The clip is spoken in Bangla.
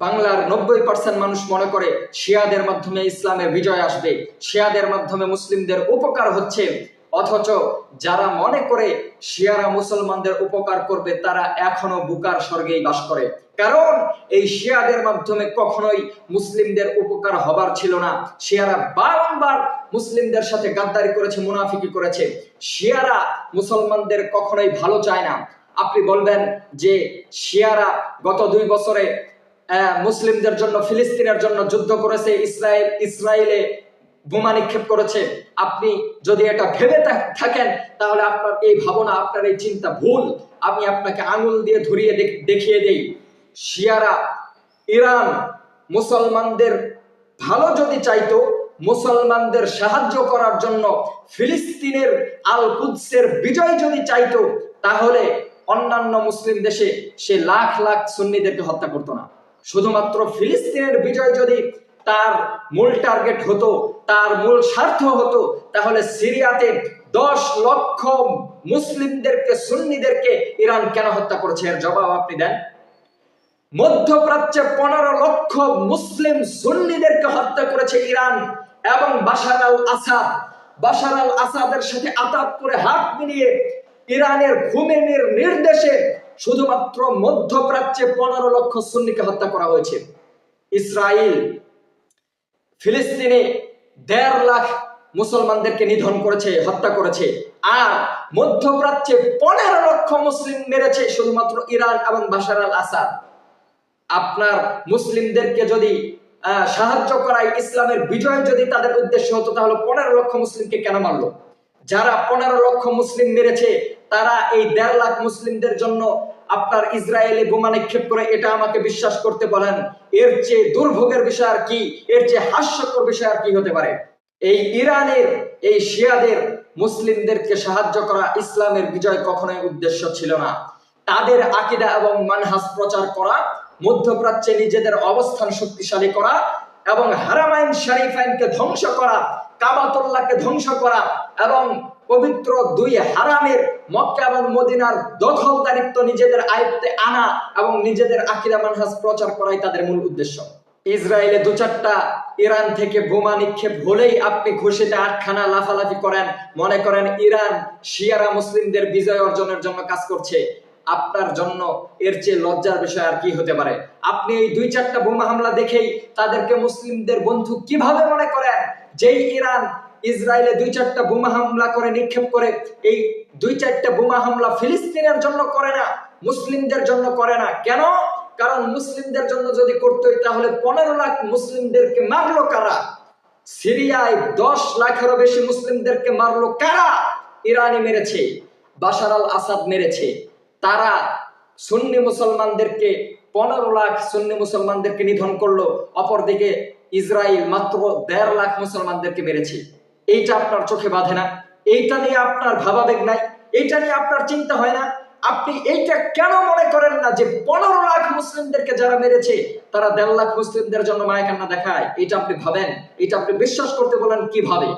বাংলার 90% মানুষ মনে করে শিয়াদের মাধ্যমে ইসলামের বিজয় আসবে, শিয়াদের মাধ্যমে মুসলিমদের উপকার হচ্ছে। অথচ যারা মনে করে শিয়ারা মুসলমানদের উপকার করবে তারা এখনো বুকার স্বর্গেই বাস করে। কারণ এই শিয়াদের মাধ্যমে কখনোই মুসলিমদের উপকার হবার ছিল না। শিয়ারা বারংবার মুসলিমদের সাথে গাদ্দারি করেছে, মুনাফিকি করেছে। শিয়ারা মুসলমানদের কখনোই ভালো চায় না। আপনি বলবেন যে শিয়ারা গত 2 বছরে মুসলিমদের জন্য, ফিলিস্তিনের জন্য যুদ্ধ করেছে, ইসরায়েলে বোমা নিক্ষেপ করেছে। আপনি যদি এটা ভেবে থাকেন তাহলে আপনার এই ভাবনা, আপনার এই চিন্তা ভুল। আমি আপনাকে আঙুল দিয়ে ধরিয়ে দেখিয়ে দেই, শিয়ারা ইরান মুসলমানদের ভালো যদি চাইতো, মুসলমানদের সাহায্য করার জন্য ফিলিস্তিনের আল কুদসের বিজয় যদি চাইতো, তাহলে অন্যান্য মুসলিম দেশে সে লাখ লাখ সুন্নিদেরকে হত্যা করতো না। শুধুমাত্র ফিলিস্তিনের বিজয় যদি তার মূল টার্গেট হতো, তার মূল স্বার্থ হতো, তাহলে সিরিয়াতে 10 লক্ষ মুসলিমদেরকে, সুন্নিদেরকে ইরান কেন হত্যা করেছে? এর জবাব আপনি দেন। মধ্যপ্রাচ্যে 15 লক্ষ মুসলিম সুন্নিদেরকে হত্যা করেছে ইরান এবং বাশার আল আসাদের সাথে আতাত করে হাত মিলিয়ে ইরানের খুমেনির নির্দেশে শুধুমাত্র মধ্যপ্রাচ্যে 15 লক্ষ সুন্নিকে হত্যা করা হয়েছে। ইসরায়েল ফিলিস্তিনে 1.5 লাখ মুসলমানদেরকে নিধন করেছে, হত্যা করেছে। আর মধ্যপ্রাচ্যে 15 লক্ষ মুসলিম মেরেছে শুধুমাত্র ইরান এবং বাশার আল আসাদ। আপনার মুসলিমদেরকে যদি সাহায্য করাই, ইসলামের বিজয় যদি তাদের উদ্দেশ্য হতো, তাহলে 15 লক্ষ মুসলিমকে কেন মারলো? যারা 15 লক্ষ মুসলিম মেরেছে তারা এই 1.5 লাখ মুসলিমদের জন্য আপনার ইসরায়েলে বোমা নিক্ষেপ করে, এটা আমাকে বিশ্বাস করতে বলেন। এর চেয়ে দুর্ভোগের বিষয় আর কি, এর চেয়ে হাস্যকর বিষয় আর কি হতে পারে? এই ইরানের এই শিয়াদের মুসলিমদেরকে সাহায্য করা ইসলামের বিজয় কখনোই উদ্দেশ্য ছিল না। তাদের আকীদা এবং মানহাজ প্রচার করা, মধ্যপ্রাচ্যে নিজেদের অবস্থান শক্তিশালী করা এবং হারামাইন শরীফাইনকে ধ্বংস করা, কাবাতুল্লাহকে ধ্বংস করা এবং পবিত্র 2 হারামের মক্কা এবং মদিনার দখলদারিত্ব নিজেদের আয়ত্তে আনা এবং নিজেদের আকীদা মানহাজ প্রচার করাই তাদের মূল উদ্দেশ্য। ইসরায়েলে 2-4টা ইরান থেকে বোমা নিক্ষেপ হলেই আপনি খুশিতে 8খানা লাফালাফি করেন, মনে করেন ইরান শিয়ারা মুসলিমদের বিজয় অর্জনের জন্য কাজ করছে। আপনার জন্য এর চেয়ে লজ্জার বিষয় আর কি হতে পারে? আপনি এই 2-4টা বোমা হামলা দেখেই তাদেরকে মুসলিমদের বন্ধু কিভাবে মনে করেন? যেই ইরান ইসরায়েলে 2-4টা বোমা হামলা করে, নিক্ষেপ করে, এই 2-4টা বোমা হামলা ফিলিস্তিনের জন্য করে না, মুসলিমদের জন্য করে না। কেন? কারণ মুসলিমদের জন্য যদি করতোই তাহলে 15 লাখ মুসলিমদেরকে মারলো কারা? সিরিয়ায় 10 লাখেরও বেশি মুসলিমদেরকে মারলো কারা? ইরানি মেরেছে, বাশার আল আসাদ মেরেছে। তারা সুন্নি মুসলমানদেরকে 15 লাখ সুন্নি মুসলমানদেরকে নিধন করলো, অপরদিকে ইসরায়েল মাত্র 1.5 লাখ মুসলমানদেরকে মেরেছে। এইটা আপনার চোখে বাঁধে না? এইটা নিয়ে আপনার ভাবাবেগ নাই? এইটা নিয়ে আপনার চিন্তা হয় না? আপনি এইটা কেন মনে করেন না যে 15 লাখ মুসলিমদেরকে যারা মেরেছে তারা 1.5 লাখ মুসলিমদের জন্য মায়া কান্না দেখায়? এটা আপনি ভাবেন? এটা আপনি বিশ্বাস করতে বলেন কিভাবে?